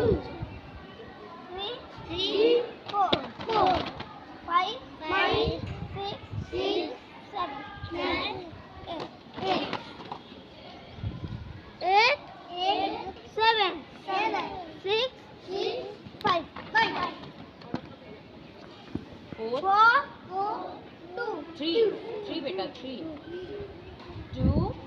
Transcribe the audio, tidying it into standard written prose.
two, three, four, 5, 6, 7, 8, 7, 6, 5, 4, 4, 2, 3. 3 बेटा 3. 2,